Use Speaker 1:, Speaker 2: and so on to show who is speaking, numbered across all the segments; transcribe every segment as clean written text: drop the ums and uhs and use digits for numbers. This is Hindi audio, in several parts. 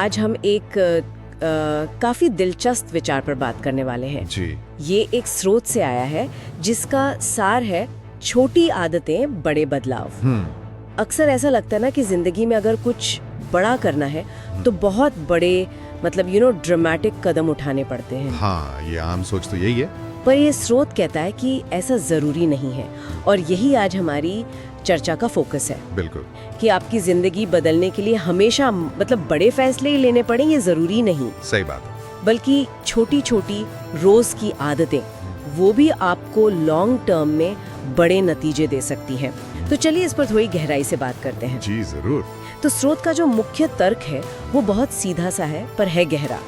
Speaker 1: आज हम एक काफी दिलचस्प विचार पर बात करने वाले हैं
Speaker 2: जी।
Speaker 1: ये एक स्रोत से आया है जिसका सार है छोटी आदतें बड़े बदलाव। अक्सर ऐसा लगता है ना कि जिंदगी में अगर कुछ बड़ा करना है तो बहुत बड़े मतलब ड्रामेटिक कदम उठाने पड़ते हैं।
Speaker 2: हाँ, ये आम सोच तो यही है।
Speaker 1: पर ये स्रोत कहता है कि ऐसा जरूरी नहीं है और यही आज हमारी चर्चा का फोकस है।
Speaker 2: बिल्कुल।
Speaker 1: कि आपकी जिंदगी बदलने के लिए हमेशा मतलब बड़े फैसले ही लेने पड़े ये जरूरी नहीं,
Speaker 2: सही बात है।
Speaker 1: बल्कि छोटी छोटी रोज की आदतें वो भी आपको लॉन्ग टर्म में बड़े नतीजे दे सकती हैं। तो चलिए इस पर थोड़ी गहराई से बात करते हैं।
Speaker 2: जी जरूर।
Speaker 1: तो स्रोत का जो मुख्य तर्क है वो बहुत सीधा सा है पर है गहरा।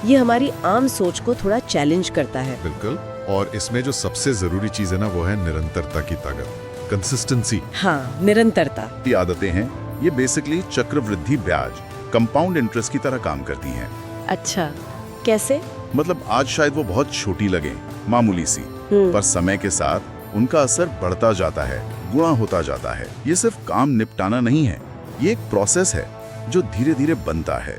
Speaker 1: ये हमारी आम सोच को थोड़ा चैलेंज करता है।
Speaker 2: बिल्कुल। और इसमें जो सबसे जरूरी चीज है ना वो है निरंतरता की ताकत, कंसिस्टेंसी।
Speaker 1: हाँ, निरंतरता।
Speaker 3: ये आदतें हैं, ये बेसिकली चक्रवृद्धि ब्याज, कंपाउंड इंटरेस्ट की तरह काम करती हैं।
Speaker 1: अच्छा, कैसे?
Speaker 3: मतलब आज शायद वो बहुत छोटी लगे, मामूली सी, पर समय के साथ उनका असर बढ़ता जाता है, गुणा होता जाता है। ये सिर्फ काम निपटाना नहीं है, ये एक प्रोसेस है जो धीरे धीरे बनता है।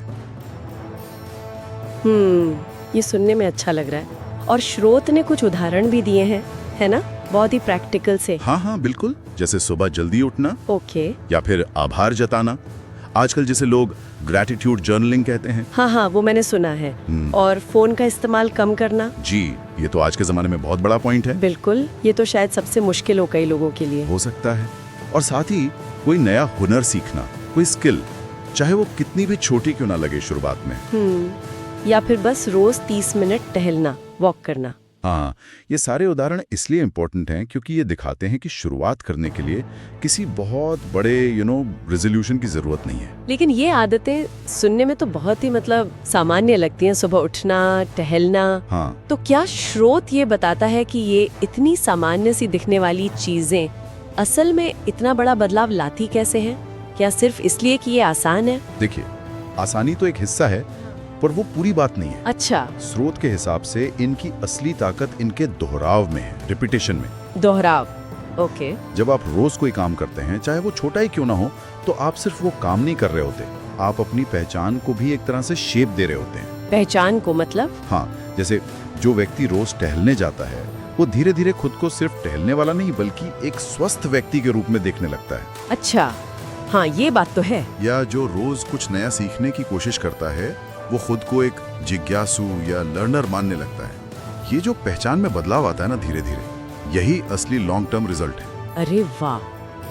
Speaker 1: ये सुनने में अच्छा लग रहा है। और स्रोत ने कुछ उदाहरण भी दिए हैं, है ना? बहुत ही प्रैक्टिकल से।
Speaker 3: हाँ, बिल्कुल। जैसे सुबह जल्दी उठना,
Speaker 1: ओके।
Speaker 3: या फिर आभार जताना, आजकल जिसे लोग ग्रैटिट्यूड जर्नलिंग कहते हैं।
Speaker 1: हाँ, वो मैंने सुना है। और फोन का इस्तेमाल कम करना।
Speaker 3: जी, ये तो आज के जमाने में बहुत बड़ा पॉइंट है।
Speaker 1: बिल्कुल, ये तो शायद सबसे मुश्किल हो कई लोगों के लिए।
Speaker 3: हो सकता है। और साथ ही कोई नया हुनर सीखना, कोई स्किल, चाहे वो कितनी भी छोटी क्यों ना लगे शुरुआत में।
Speaker 1: या फिर बस रोज 30 मिनट टहलना, वॉक करना।
Speaker 3: हाँ, ये सारे उदाहरण इसलिए इम्पोर्टेंट हैं क्योंकि ये दिखाते हैं कि शुरुआत करने के लिए किसी बहुत बड़े रेजोल्यूशन की जरूरत नहीं है।
Speaker 1: लेकिन ये आदतें सुनने में तो बहुत ही मतलब सामान्य लगती हैं, सुबह उठना, टहलना।
Speaker 3: हाँ।
Speaker 1: तो क्या स्रोत ये बताता है कि ये इतनी सामान्य सी दिखने वाली चीजें असल में इतना बड़ा बदलाव लाती कैसे हैं? क्या सिर्फ इसलिए कि ये आसान है?
Speaker 3: देखिए, आसानी तो एक हिस्सा है पर वो पूरी बात नहीं है।
Speaker 1: अच्छा।
Speaker 3: स्रोत के हिसाब से इनकी असली ताकत इनके दोहराव में है, रिपीटेशन में।
Speaker 1: दोहराव, ओके।
Speaker 3: जब आप रोज कोई काम करते हैं, चाहे वो छोटा ही क्यों ना हो, तो आप सिर्फ वो काम नहीं कर रहे होते, आप अपनी पहचान को भी एक तरह से शेप दे रहे होते हैं।
Speaker 1: पहचान को मतलब?
Speaker 3: हाँ, जैसे जो व्यक्ति रोज टहलने जाता है वो धीरे धीरे खुद को सिर्फ टहलने वाला नहीं बल्कि एक स्वस्थ व्यक्ति के रूप में देखने लगता है।
Speaker 1: अच्छा, हाँ, ये बात तो है।
Speaker 3: या जो रोज कुछ नया सीखने की कोशिश करता है वो खुद को एक जिज्ञासु या लर्नर मानने लगता है। ये जो पहचान में बदलाव आता है ना धीरे धीरे, यही असली लॉन्ग टर्म रिजल्ट है।
Speaker 1: अरे वाह,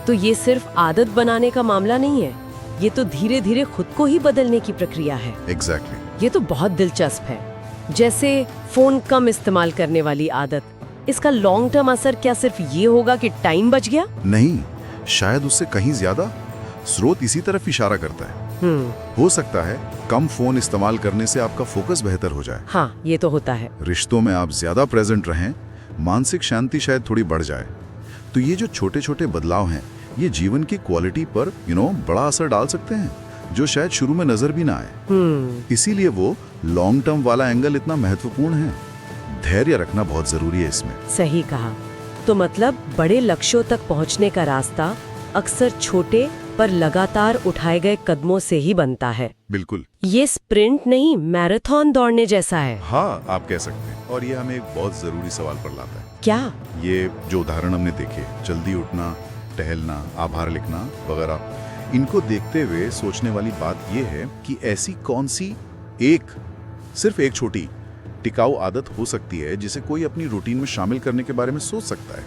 Speaker 1: तो ये सिर्फ आदत बनाने का मामला नहीं है, ये तो धीरे धीरे खुद को ही बदलने की प्रक्रिया है।
Speaker 3: एग्जैक्टली।
Speaker 1: ये तो बहुत दिलचस्प है। जैसे फोन कम इस्तेमाल करने वाली आदत, इसका लॉन्ग टर्म असर क्या सिर्फ ये होगा कि टाइम बच गया?
Speaker 3: नहीं, शायद उससे कहीं ज्यादा। स्रोत इसी तरफ इशारा करता है। हो सकता है कम फोन इस्तेमाल करने से आपका फोकस बेहतर हो जाए।
Speaker 1: हाँ, ये तो होता है।
Speaker 3: रिश्तों में आप ज्यादा प्रेजेंट रहें, मानसिक शांति शायद थोड़ी बढ़ जाए। तो ये जो छोटे छोटे बदलाव हैं, ये जीवन की क्वालिटी पर बड़ा असर डाल सकते हैं, जो शायद शुरू में नजर भी ना आए। इसीलिए वो लॉन्ग टर्म वाला एंगल इतना महत्वपूर्ण है। धैर्य रखना बहुत जरूरी है इसमें।
Speaker 1: सही कहा। तो मतलब बड़े लक्ष्यों तक पहुंचने का रास्ता अक्सर छोटे पर लगातार उठाए गए कदमों से ही बनता है।
Speaker 3: बिल्कुल।
Speaker 1: ये स्प्रिंट नहीं, मैराथन दौड़ने जैसा है।
Speaker 3: हाँ, आप कह सकते हैं। और ये हमें एक बहुत जरूरी सवाल पर लाता है।
Speaker 1: क्या?
Speaker 3: ये जो उदाहरण हमने देखे, जल्दी उठना, टहलना, आभार लिखना वगैरह, इनको देखते हुए सोचने वाली बात ये है कि ऐसी कौन सी सिर्फ एक छोटी टिकाऊ आदत हो सकती है जिसे कोई अपनी रूटीन में शामिल करने के बारे में सोच सकता है।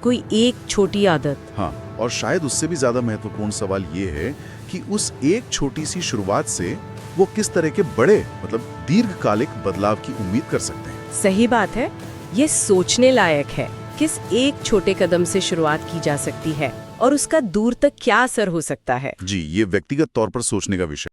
Speaker 1: कोई एक छोटी आदत।
Speaker 3: हाँ, और शायद उससे भी ज्यादा महत्वपूर्ण सवाल ये है कि उस एक छोटी सी शुरुआत से वो किस तरह के बड़े मतलब दीर्घकालिक बदलाव की उम्मीद कर सकते हैं।
Speaker 1: सही बात है। ये सोचने लायक है, किस एक छोटे कदम से शुरुआत की जा सकती है और उसका दूर तक क्या असर हो सकता है।
Speaker 3: जी, ये व्यक्तिगत तौर पर सोचने का विषय